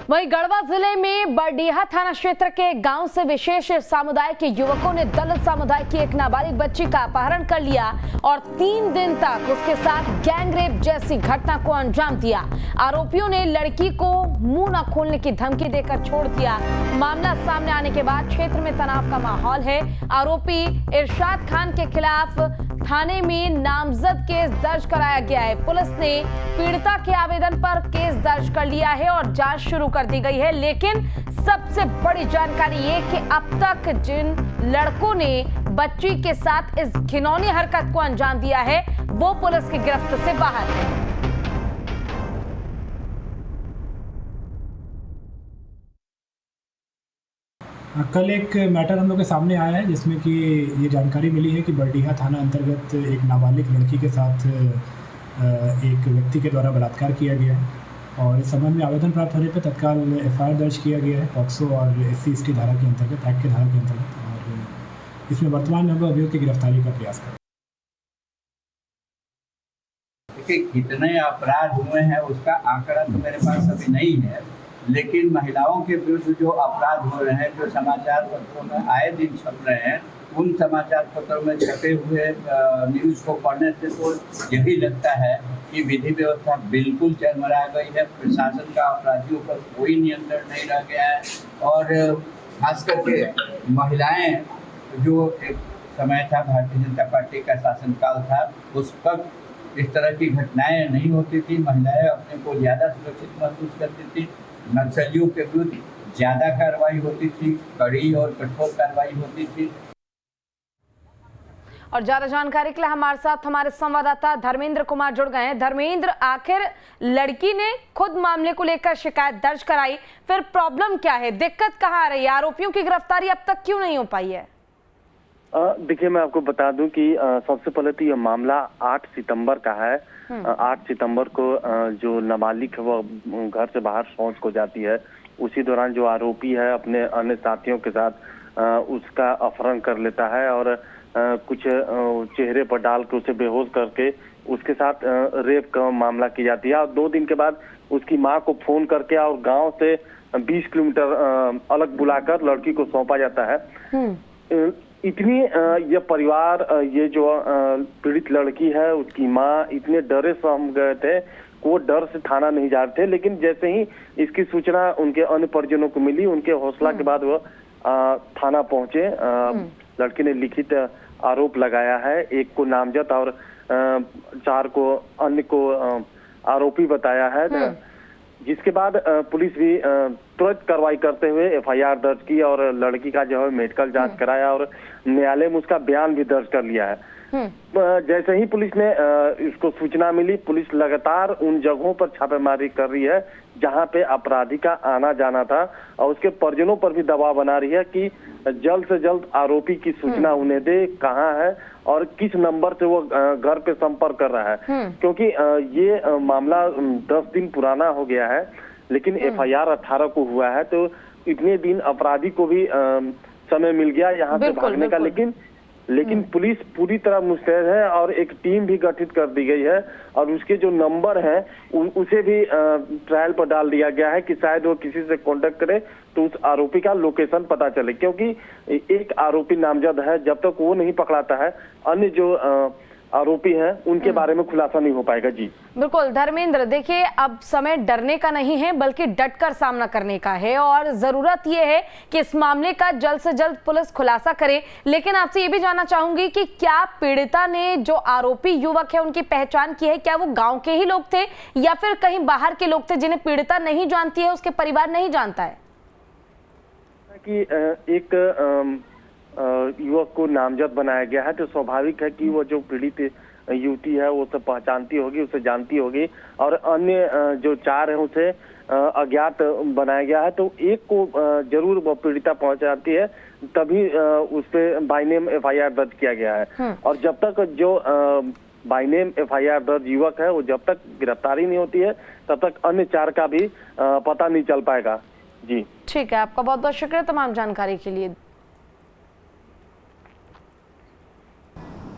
वहीं गढ़वा जिले में बरडीहा थाना क्षेत्र के गांव से विशेष समुदाय के युवकों ने दलित समुदाय की एक नाबालिग बच्ची का अपहरण कर लिया और 3 दिन तक उसके साथ गैंगरेप जैसी घटना को अंजाम दिया। आरोपियों ने लड़की को मुंह न खोलने की धमकी देकर छोड़ दिया। मामला सामने आने के बाद क्षेत्र में तनाव का माहौल है। आरोपी इरशाद खान के खिलाफ थाने में नामजद केस दर्ज कराया गया है। पुलिस ने पीड़िता के आवेदन पर केस दर्ज कर लिया है और जांच शुरू कर दी गई है। लेकिन सबसे बड़ी जानकारी ये कि अब तक जिन लड़कों ने बच्ची के साथ इस घिनौनी हरकत को अंजाम दिया है वो पुलिस की गिरफ्त से बाहर है। कल एक मैटर हम लोग के सामने आया है जिसमें कि ये जानकारी मिली है कि बरडीहा थाना अंतर्गत एक नाबालिग लड़की के साथ एक व्यक्ति के द्वारा बलात्कार किया गया है और इस संबंध में आवेदन प्राप्त होने पर तत्काल एफआईआर दर्ज किया गया है पॉक्सो और SC/ST धारा के अंतर्गत, एक्ट के धारा के अंतर्गत। और इसमें वर्तमान में हम लोग अभियुक्त की गिरफ्तारी का प्रयास करें। देखिए, कितने अपराध हुए हैं उसका आंकड़ा तो मेरे पास अभी नहीं है, लेकिन महिलाओं के विरुद्ध जो अपराध हो रहे हैं, जो समाचार पत्रों में आए दिन छप रहे हैं, उन समाचार पत्रों में छपे हुए न्यूज़ को पढ़ने से तो यही लगता है कि विधि व्यवस्था बिल्कुल चरमरा गई है। प्रशासन का अपराधियों पर कोई नियंत्रण नहीं रह गया है और खास करके महिलाएं, जो एक समय था भारतीय जनता पार्टी का शासनकाल था, उस वक्त इस तरह की घटनाएं नहीं होती थी। महिलाएं अपने को ज़्यादा सुरक्षित महसूस करती थी। नक्सलियों के विरुद्ध ज़्यादा कार्रवाई होती थी, कड़ी और कठोर कार्रवाई होती थी। और ज्यादा जानकारी के लिए हमारे साथ हमारे संवाददाता धर्मेंद्र कुमार जुड़ गए हैं। धर्मेंद्र, आखिर लड़की ने खुद मामले को लेकर शिकायत दर्ज कराई, फिर प्रॉब्लम क्या है, दिक्कत कहाँ आ रही है, आरोपियों की गिरफ्तारी अब तक क्यों नहीं हो पाई है? देखिए, मैं आपको बता दूं कि सबसे पहले तो यह मामला 8 सितंबर का है। 8 सितंबर को जो नाबालिग है वो घर से बाहर शौच को जाती है। उसी दौरान जो आरोपी है अपने अन्य साथियों के साथ उसका अपहरण कर लेता है और कुछ चेहरे पर डाल के उसे बेहोश करके उसके साथ रेप का मामला की जाती है। और 2 दिन के बाद उसकी मां को फोन करके और गांव से 20 किलोमीटर अलग बुलाकर लड़की को सौंपा जाता है। इतनी ये परिवार, ये जो पीड़ित लड़की है, उसकी माँ इतने डरे सहम गए थे, वो डर से थाना नहीं जा रहे थे। लेकिन जैसे ही इसकी सूचना उनके अन्य परिजनों को मिली, उनके हौसला के बाद वो थाना पहुंचे। लड़की ने लिखित आरोप लगाया है, एक को नामजद और 4 को अन्य को आरोपी बताया है। जिसके बाद पुलिस भी तुरंत कार्रवाई करते हुए एफआईआर दर्ज की और लड़की का जो है मेडिकल जांच कराया और न्यायालय में उसका बयान भी दर्ज कर लिया है। जैसे ही पुलिस ने इसको सूचना मिली, पुलिस लगातार उन जगहों पर छापेमारी कर रही है जहां पे अपराधी का आना जाना था और उसके परिजनों पर भी दबाव बना रही है कि जल्द से जल्द आरोपी की सूचना उन्हें दे, कहाँ है और किस नंबर से वो घर पे संपर्क कर रहा है। क्योंकि ये मामला 10 दिन पुराना हो गया है, लेकिन एफआईआर 18 को हुआ है, तो इतने दिन अपराधी को भी समय मिल गया यहाँ से भागने का। लेकिन पुलिस पूरी तरह मुस्तैद है और एक टीम भी गठित कर दी गई है और उसके जो नंबर हैं उसे भी ट्रायल पर डाल दिया गया है कि शायद वो किसी से कांटेक्ट करे तो उस आरोपी का लोकेशन पता चले। क्योंकि एक आरोपी नामजद है, जब तक वो नहीं पकड़ाता है अन्य जो आरोपी हैं उनके बारे में खुलासा नहीं हो पाएगा। जी बिल्कुल धर्मेंद्र, देखिए अब समय डरने का नहीं है बल्कि डटकर सामना करने का है और जरूरत यह है कि इस मामले का जल्द से जल्द पुलिस खुलासा करे। लेकिन आपसे ये भी जानना चाहूंगी कि क्या पीड़िता ने, जो आरोपी युवक है, उनकी पहचान की है? क्या वो गांव के ही लोग थे या फिर कहीं बाहर के लोग थे जिन्हें पीड़िता नहीं जानती है, उसके परिवार नहीं जानता है? कि एक युवक को नामजद बनाया गया है तो स्वाभाविक है कि वो जो पीड़ित युवती है वो उसे पहचानती होगी, उसे जानती होगी और अन्य जो 4 हैं उसे अज्ञात बनाया गया है। तो एक को जरूर वो पीड़िता पहचानती है, तभी उस पर बाय नेम एफआईआर दर्ज किया गया है। और जब तक जो बाय नेम एफआईआर दर्ज युवक है वो जब तक गिरफ्तारी नहीं होती है तब तक अन्य 4 का भी पता नहीं चल पाएगा। जी ठीक है, आपका बहुत बहुत शुक्रिया तमाम जानकारी के लिए।